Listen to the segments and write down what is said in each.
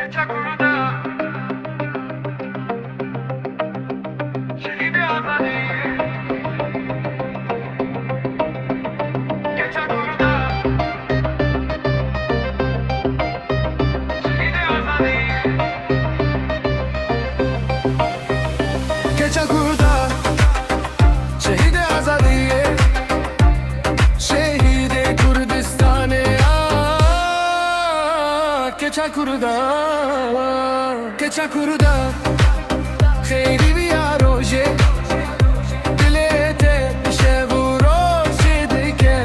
keça kurda خیلی بیا روژه دلته شب و روژه دیگه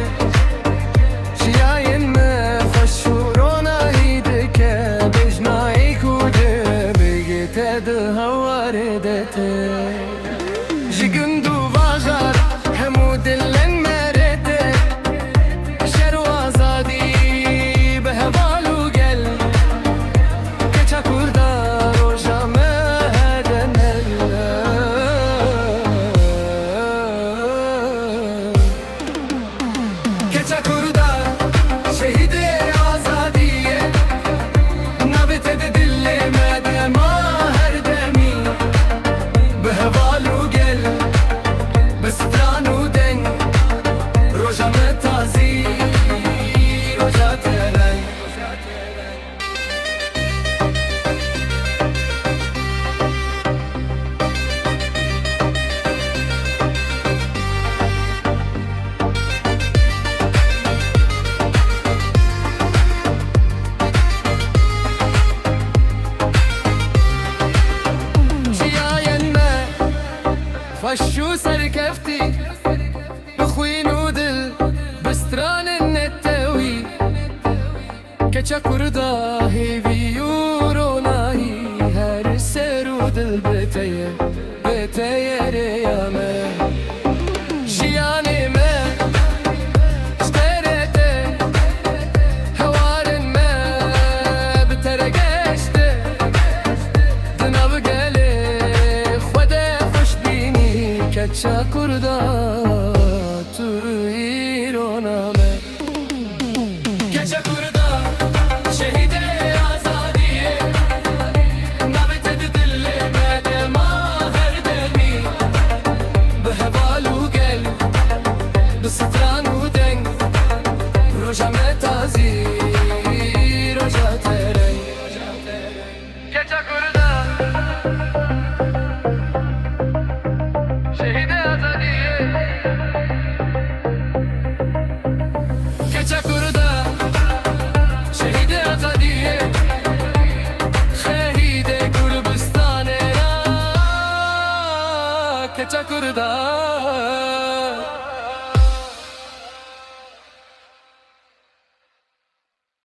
شیاین مفش و رونایی دیگه بجنایی کوده بگی تد هواردته جگندو واغر همو دلن مرته شر و آزادی به هوالو گل keça kurda فشو سركفتي بخوي نودل بستران النتوي keça kurda hevi yuronahi her serudel beteye reyame jiyane me sterete hevarin me betere geçti dinav gele khode خوش bini keça kurda tu ironame keça kurda شهیده آزادیه نبت دل بده ما هر دمی به هوال و گل به ستران و دنگ روژم تازی روژا ترنگ keça kurda شهیده آزادیه keça kurda keça kurda